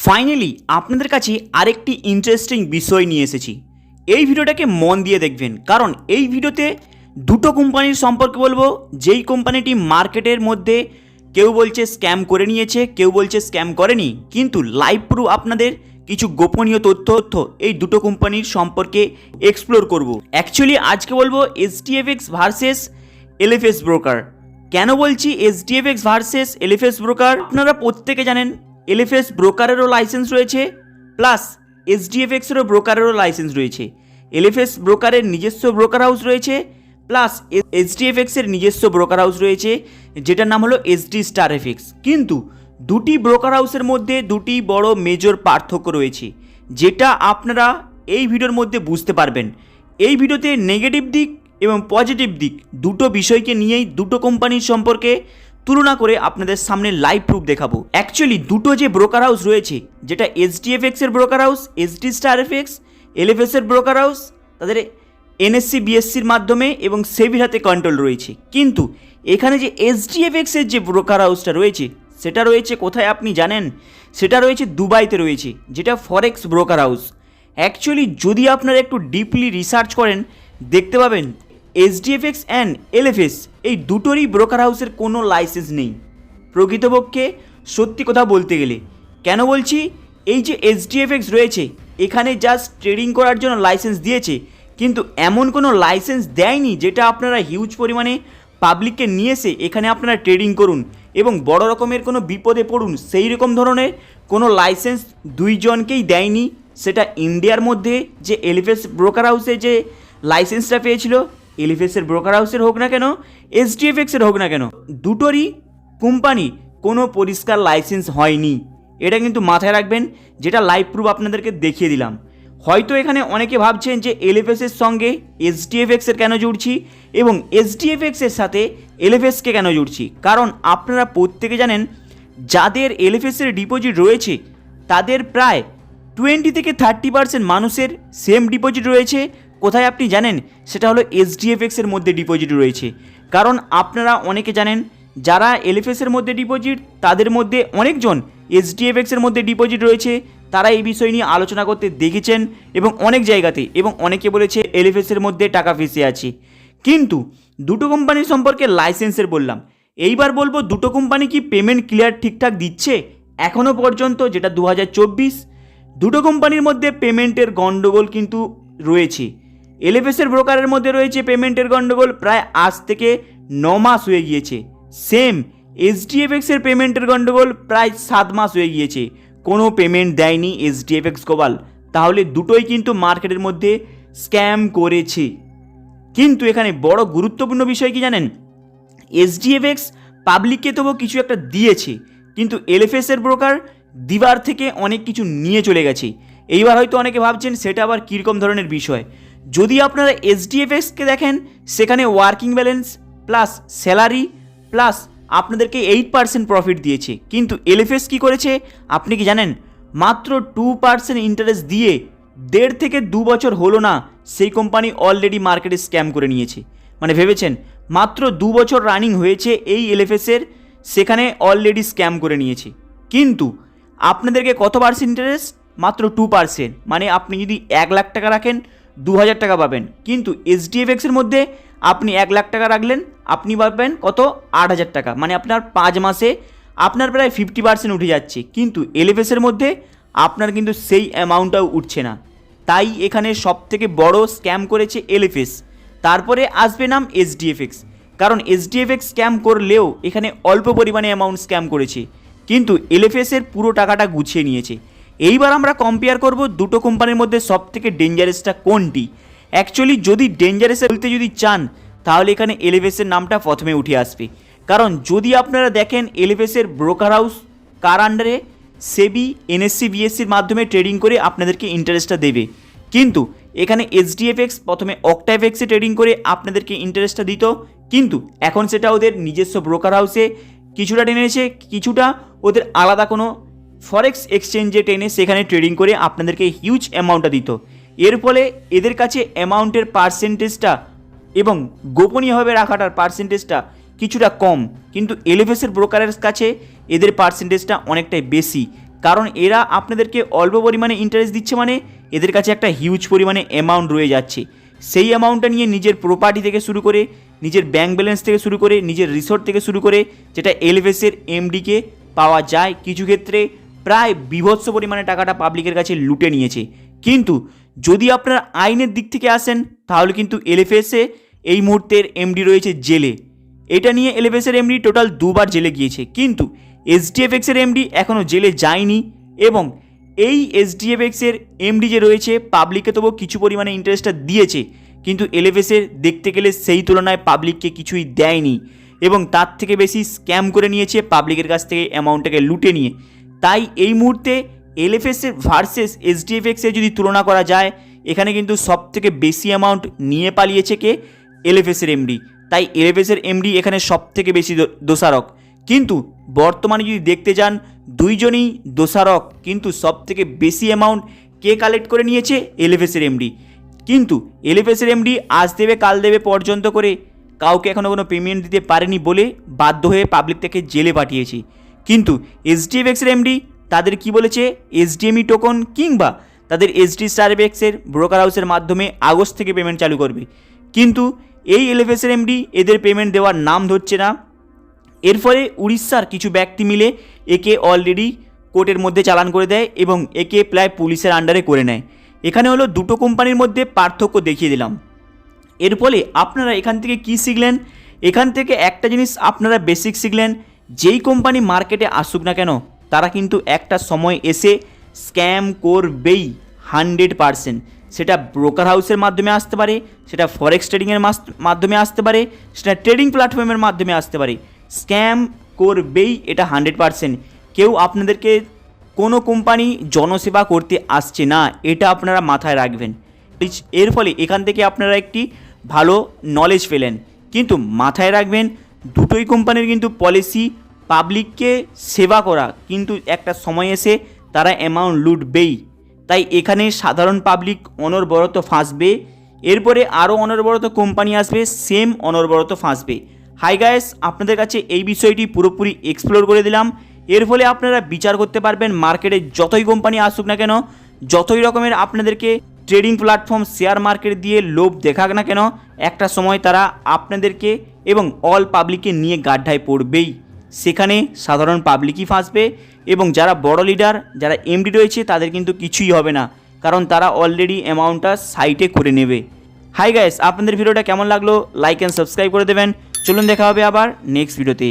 Finally আপনাদের কাছে আরেকটি ইন্টারেস্টিং বিষয় নিয়ে এসেছি। এই ভিডিওটাকে মন দিয়ে দেখবেন, কারণ এই ভিডিওতে দুটো কোম্পানির সম্পর্কে বলবো, যেই কোম্পানিটি মার্কেটের মধ্যে কেউ বলছে স্ক্যাম করে নিয়েছে, কেউ বলছে স্ক্যাম করেনি, কিন্তু লাইভ প্রুফ আপনাদের কিছু গোপনীয় তথ্য এই দুটো কোম্পানির সম্পর্কে এক্সপ্লোর করব। অ্যাকচুয়ালি আজকে বলবো এইচডিএফএক্স ভার্সেস এলএফএস ব্রোকার। কেন বলছি এইচডিএফএক্স ভার্সেস এলএফএস ব্রোকার? আপনারা প্রত্যেকে জানেন এলএফএস ব্রোকারেরও লাইসেন্স রয়েছে, প্লাস এইচডিএফএক্সেরও ব্রোকারেরও লাইসেন্স রয়েছে। এলএফএস ব্রোকারের নিজস্ব ব্রোকার হাউস রয়েছে, প্লাস এইচডিএফএক্সের নিজস্ব ব্রোকার হাউস রয়েছে, যেটার নাম হলো এসডি স্টার এফএক্স। কিন্তু দুটি ব্রোকার হাউসের মধ্যে দুটি বড় মেজর পার্থক্য রয়েছে, যেটা আপনারা এই ভিডিওর মধ্যে বুঝতে পারবেন। এই ভিডিওতে নেগেটিভ দিক এবং পজিটিভ দিক দুটো বিষয়কে নিয়েই দুটো কোম্পানির সম্পর্কে তুলনা করে আপনাদের সামনে লাইভ প্রুফ দেখাবো। অ্যাকচুয়ালি দুটো যে ব্রোকার হাউস রয়েছে, যেটা এইচডিএফএক্সের broker house SD star FX, এলএফএসের ব্রোকার হাউস তাদের এনএসসি বিএসসির মাধ্যমে এবং সেবির হাতে কন্ট্রোল রয়েছে। কিন্তু এখানে যে এইচডিএফএক্সের যে ব্রোকার হাউসটা রয়েছে, সেটা রয়েছে কোথায় আপনি জানেন? সেটা রয়েছে দুবাইতে রয়েছে, যেটা ফরেক্স ব্রোকার হাউস। অ্যাকচুয়ালি যদি আপনারা একটু ডিপলি রিসার্চ করেন, দেখতে পাবেন এইচডিএফএক্স অ্যান্ড এলএফএস এই দুটোরই ব্রোকার হাউসের কোনো লাইসেন্স নেই প্রকৃতপক্ষে, সত্যি কথা বলতে গেলে। কেন বলছি? এই যে এইচডিএফএক্স রয়েছে, এখানে জাস্ট ট্রেডিং করার জন্য লাইসেন্স দিয়েছে, কিন্তু এমন কোনো লাইসেন্স দেয়নি যেটা আপনারা হিউজ পরিমাণে পাবলিককে নিয়ে এসে এখানে আপনারা ট্রেডিং করুন এবং বড় রকমের কোনো বিপদে পড়ুন, সেই রকম ধরনের কোনো লাইসেন্স দুইজনকেই দেয়নি। সেটা ইন্ডিয়ার মধ্যে যে এলএফএস ব্রোকার হাউসে যে লাইসেন্সটা পেয়েছিল, এলএফএসের ব্রোকার হাউসের হোক না কেন, এইচডিএফএক্সের হোক না কেন, দুটোরই কোম্পানি কোনো পরিষ্কার লাইসেন্স হয়নি। এটা কিন্তু মাথায় রাখবেন, যেটা লাইভ প্রুফ আপনাদেরকে দেখিয়ে দিলাম। হয়তো এখানে অনেকে ভাবছেন যে এলএফএসের সঙ্গে এইচডিএফএক্সের কেন জুড়ছি এবং এইচডিএফএক্সের সাথে এলএফএসকে কেন জুড়ছি। কারণ আপনারা প্রত্যেকে জানেন, যাদের এলএফএসের ডিপোজিট রয়েছে তাদের প্রায় 20 থেকে 30% মানুষের সেম ডিপোজিট রয়েছে। কোথায় আপনি জানেন? সেটা হলো এইচডিএফএক্সের মধ্যে ডিপোজিট রয়েছে। কারণ আপনারা অনেকে জানেন, যারা এলএফএসের মধ্যে ডিপোজিট, তাদের মধ্যে অনেকজন এইচডিএফএক্সের মধ্যে ডিপোজিট রয়েছে। তারা এই বিষয় নিয়ে আলোচনা করতে দেখেছেন এবং অনেক জায়গাতে, এবং অনেকে বলেছে এলএফএসের মধ্যে টাকা ফেঁসে আছে। কিন্তু দুটো কোম্পানির সম্পর্কে লাইসেন্সের বললাম, এইবার বলবো দুটো কোম্পানি কি পেমেন্ট ক্লিয়ার ঠিকঠাক দিচ্ছে এখনও পর্যন্ত, যেটা 2024। দুটো কোম্পানির মধ্যে পেমেন্টের গণ্ডগোল কিন্তু রয়েছে। এলএফএসের ব্রোকারের মধ্যে রয়েছে পেমেন্টের গণ্ডগোল প্রায় আজ থেকে 9 মাস হয়ে গিয়েছে। সেম এইচডিএফএক্সের পেমেন্টের গণ্ডগোল প্রায় 7 মাস হয়ে গিয়েছে, কোনো পেমেন্ট দেয়নি এইচডিএফএক্স গ্লোবাল। তাহলে দুটোই কিন্তু মার্কেটের মধ্যে স্ক্যাম করেছে। কিন্তু এখানে বড় গুরুত্বপূর্ণ বিষয় কি জানেন? এইচডিএফএক্স পাবলিককে তবু কিছু একটা দিয়েছে, কিন্তু এলএফএসের ব্রোকার দিবার থেকে অনেক কিছু নিয়ে চলে গেছে। এইবার হয়তো অনেকে ভাবছেন সেটা আবার কীরকম ধরনের বিষয়। যদি আপনারা এইচডিএফএক্সকে দেখেন, সেখানে working balance plus salary plus আপনাদেরকে 8% প্রফিট দিয়েছে। কিন্তু এলএফএস কী করেছে আপনি কি জানেন? মাত্র 2% ইন্টারেস্ট দিয়ে 1.5 থেকে 2 বছর হলো না, সেই কোম্পানি অলরেডি মার্কেটে স্ক্যাম করে নিয়েছে। মানে ভেবেছেন, মাত্র 2 বছর রানিং হয়েছে এই এলএফএসের, সেখানে অলরেডি স্ক্যাম করে নিয়েছে। কিন্তু আপনাদেরকে কত পার্সেন্ট ইন্টারেস্ট? মাত্র 2%। মানে আপনি যদি 1 লাখ টাকা রাখেন 2000 টাকা পাবেন। কিন্তু এইচডিএফএক্সের মধ্যে আপনি 1 লাখ টাকা রাখলেন, আপনি পাবেন কত? 8000 টাকা। মানে আপনার 5 মাসে আপনার প্রায় 50% উঠে যাচ্ছে। কিন্তু এলএফএসের মধ্যে আপনার কিন্তু সেই অ্যামাউন্টটাও উঠছে না। তাই এখানে সবথেকে বড় স্ক্যাম করেছে এলএফএস। তারপরে আসবে নাম এইচডিএফএক্স। কারণ এইচডিএফএক্স স্ক্যাম করলেও এখানে অল্প পরিমাণে অ্যামাউন্ট স্ক্যাম করেছে, কিন্তু এলএফএসের পুরো টাকাটা গুছিয়ে নিয়েছে। এইবার আমরা কম্পেয়ার করব দুটো কোম্পানির মধ্যে সবথেকে ডেঞ্জারাসটা কোনটি। অ্যাকচুয়ালি যদি ডেঞ্জারাসে বলতে যদি চান, তাহলে এখানে এলএফএসের নামটা প্রথমে উঠে আসবে। কারণ যদি আপনারা দেখেন এলএফএসের ব্রোকার হাউস কার আন্ডারে? সেবি এনএসসি বিএসসির মাধ্যমে ট্রেডিং করে আপনাদেরকে ইন্টারেস্টটা দেবে। কিন্তু এখানে এইচডিএফএক্স প্রথমে অক্টাএফএক্সে ট্রেডিং করে আপনাদেরকে ইন্টারেস্টটা দিত, কিন্তু এখন সেটা ওদের নিজস্ব ব্রোকার হাউসে কিছুটা টেনেছে, কিছুটা ওদের আলাদা কোনো ফরেক্স এক্সচেঞ্জে টেনে সেখানে ট্রেডিং করে আপনাদেরকে হিউজ অ্যামাউন্টটা দিত। এর ফলে এদের কাছে অ্যামাউন্টের পার্সেন্টেজটা এবং গোপনীয়ভাবে রাখাটার পার্সেন্টেজটা কিছুটা কম, কিন্তু এলএফএসের ব্রোকারের কাছে এদের পার্সেন্টেজটা অনেকটাই বেশি। কারণ এরা আপনাদেরকে অল্প পরিমাণে ইন্টারেস্ট দিচ্ছে মানে এদের কাছে একটা হিউজ পরিমাণে অ্যামাউন্ট রয়ে যাচ্ছে। সেই অ্যামাউন্টটা নিয়ে নিজের প্রপার্টি থেকে শুরু করে, নিজের ব্যাঙ্ক ব্যালেন্স থেকে শুরু করে, নিজের রিসোর্ট থেকে শুরু করে, যেটা এলএফএসের এমডিকে পাওয়া যায়, কিছু ক্ষেত্রে প্রায় বিভৎস পরিমাণে টাকাটা পাবলিকের কাছে লুটে নিয়েছে। কিন্তু যদি আপনারা আইনের দিক থেকে আসেন তাহলে কিন্তু এলএফএসে এই মুহূর্তের এমডি রয়েছে জেলে। এটা নিয়ে এলএফএসের এমডি টোটাল 2বার জেলে গিয়েছে, কিন্তু এইচডিএফএক্সের এমডি এখনও জেলে যায়নি। এবং এই এইচডিএফএক্সের এমডি যে রয়েছে পাবলিককে তবু কিছু পরিমাণে ইন্টারেস্টটা দিয়েছে, কিন্তু এলএফএসের দেখতে গেলে সেই তুলনায় পাবলিককে কিছুই দেয়নি এবং তার থেকে বেশি স্ক্যাম করে নিয়েছে পাবলিকের কাছ থেকে অ্যামাউন্টটাকে লুটে নিয়ে। তাই এই মুহূর্তে এলএফএসের ভার্সেস এইচডিএফএক্সের যদি তুলনা করা যায়, এখানে কিন্তু সব থেকে বেশি অ্যামাউন্ট নিয়ে পালিয়েছে কে? এলএফএসের এমডি। তাই এলএফএসের এমডি এখানে সব থেকে বেশি দোষারক। কিন্তু বর্তমানে যদি দেখতে যান দুইজনই দোষারক, কিন্তু সব থেকে বেশি অ্যামাউন্ট কে কালেক্ট করে নিয়েছে? এলএফএসের এমডি। কিন্তু এলএফএসের এমডি আজ দেবে কাল দেবে পর্যন্ত করে কাউকে এখনও কোনো পেমেন্ট দিতে পারেনি বলে বাধ্য হয়ে পাবলিক থেকে জেলে পাঠিয়েছে। কিন্তু এইচডিএফএক্সের এমডি তাদের কি বলেছে? এইচডিএমই টোকন কিংবা তাদের এইচডি স্টারবেক্সের ব্রোকার হাউসের মাধ্যমে আগস্ট থেকে পেমেন্ট চালু করবে। কিন্তু এই এলএফএসের এমডি এদের পেমেন্ট দেওয়ার নাম ধরছে না। এর ফলে উড়িষ্যার কিছু ব্যক্তি মিলে একে অলরেডি কোর্টের মধ্যে চালান করে দেয় এবং একে প্রায় পুলিশের আন্ডারে করে নেয়। এখানে হলো দুটো কোম্পানির মধ্যে পার্থক্য দেখিয়ে দিলাম। এর ফলে আপনারা এখান থেকে কি শিখলেন? এখান থেকে একটা জিনিস আপনারা বেসিক শিখলেন, যেই কোম্পানি মার্কেটে আসুক না কেন তারা কিন্তু একটা সময় এসে স্ক্যাম করবেই 100%। সেটা ব্রোকার হাউসের মাধ্যমে আসতে পারে, সেটা ফরেক্স ট্রেডিংয়ের মাধ্যমে আসতে পারে, সেটা ট্রেডিং প্ল্যাটফর্মের মাধ্যমে আসতে পারে। স্ক্যাম করবেই, এটা 100%। কেউ আপনাদেরকে কোনো কোম্পানি জনসেবা করতে আসছে না, এটা আপনারা মাথায় রাখবেন। এর ফলে এখান থেকে আপনারা একটি ভালো নলেজ পেলেন। কিন্তু মাথায় রাখবেন দুটোই কোম্পানির কিন্তু পলিসি পাবলিককে সেবা করা, কিন্তু একটা সময় এসে তারা অ্যামাউন্ট লুটবেই। তাই এখানে সাধারণ পাবলিক অনবরত ফাঁসবে, এরপরে আরও অনবরত কোম্পানি আসবে, সেম অনবরত ফাঁসবে। হাই গাইস, আপনাদের কাছে এই বিষয়টি পুরোপুরি এক্সপ্লোর করে দিলাম। এর ফলে আপনারা বিচার করতে পারবেন মার্কেটে যতই কোম্পানি আসুক না কেন, যতই রকমের আপনাদেরকে ট্রেডিং প্ল্যাটফর্ম শেয়ার মার্কেট দিয়ে লোভ দেখাক না কেন, একটা সময় তারা আপনাদেরকে এবং অল পাবলিককে নিয়ে গাড্ডায় পড়বেই। সেখানে সাধারণ পাবলিকই ফাঁসবে এবং যারা বড় লিডার, যারা এমডি রয়েছে তাদের কিন্তু কিছুই হবে না, কারণ তারা অলরেডি অ্যামাউন্টটা সাইটে করে নেবে। হাই গাইস, আপনাদের ভিডিওটা কেমন লাগলো লাইক অ্যান্ড সাবস্ক্রাইব করে দেবেন। চলুন দেখা হবে আবার নেক্সট ভিডিওতে।